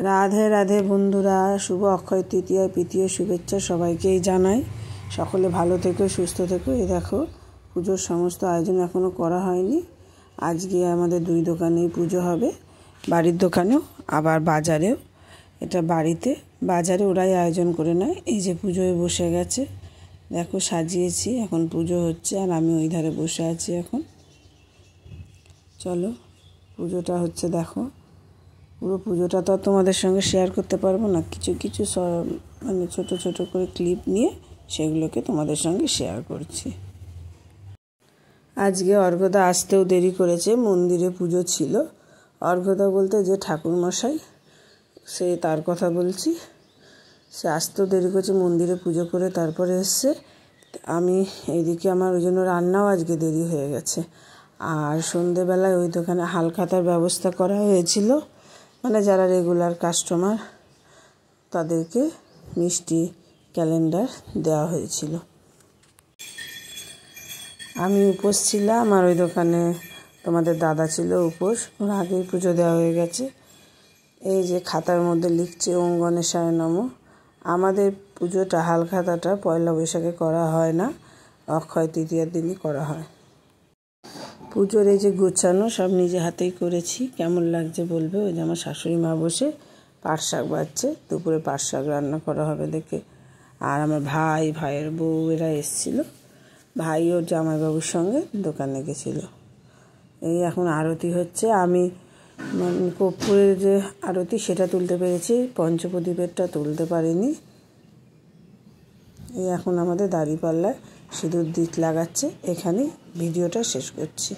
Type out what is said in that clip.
রাধে রাধে বন্ধুরা, শুভ অক্ষয় তৃতীয়া প্রীতীয় শুভেচ্ছা সবাইকেই জানাই। সকলে ভালো থেকো, সুস্থ থেকো। এই দেখো, পুজোর সমস্ত আয়োজন এখনও করা হয়নি। আজকে আমাদের দুই দোকানেই পুজো হবে, বাড়ির দোকানেও আবার বাজারেও। এটা বাজারে ওরাই আয়োজন করে নেয়। এই যে পুজোয় বসে গেছে, দেখো সাজিয়েছি, এখন পুজো হচ্ছে আর আমি ওই ধারে বসে আছি। এখন চলো, পুজোটা হচ্ছে, দেখো। পুরো পুজোটা তো তোমাদের সঙ্গে শেয়ার করতে পারবো না, কিছু কিছু মানে ছোট ছোট করে ক্লিপ নিয়ে সেগুলোকে তোমাদের সঙ্গে শেয়ার করছি। আজকে অর্ঘ্যদা আসতেও দেরি করেছে, মন্দিরে পুজো ছিল। অর্ঘ্যদা বলতে যে ঠাকুরমশাই, তার কথা বলছি। সে আসতেও দেরি করেছে, মন্দিরে পুজো করে তারপরে এসছে। আমি এইদিকে আমার ওই জন্য রান্নাও আজকে দেরি হয়ে গেছে। আর সন্ধেবেলায় ওই দোকানে হালখাতার ব্যবস্থা করা হয়েছিল, মানে যারা রেগুলার কাস্টমার তাদেরকে মিষ্টি ক্যালেন্ডার দেওয়া হয়েছিল। আমি উপোস ছিলাম আর ওই দোকানে তোমাদের দাদা ছিল উপোস, ওর আগেই পুজো দেওয়া হয়ে গেছে। এই যে খাতার মধ্যে লিখছে ওম গণেশায় নমঃ। আমাদের পুজোটা হালখাতাটা পয়লা বৈশাখে করা হয় না, অক্ষয় তৃতীয়ার দিনই করা হয়। পুজোর এই যে গোছানো সব নিজে হাতেই করেছি। কেমন লাগছে বলবে। ওই যে আমার শাশুড়ি মা বসে পাট শাক বাজছে, দুপুরে পাট শাক রান্না করা হবে দেখে। আর আমার ভাইয়ের বউ এরা এসেছিল, ভাই ওর জামাইবাবুর সঙ্গে দোকানে গেছিল। এই এখন আরতি হচ্ছে। আমি কর্পূরের যে আরতি সেটা তুলতে পেরেছি, পঞ্চপ্রদীপেরটা তুলতে পারিনি। এই এখন আমাদের দাঁড়িপাল্লায় সিঁদুর দিক লাগাচ্ছে। এখানেই ভিডিওটা শেষ করছি।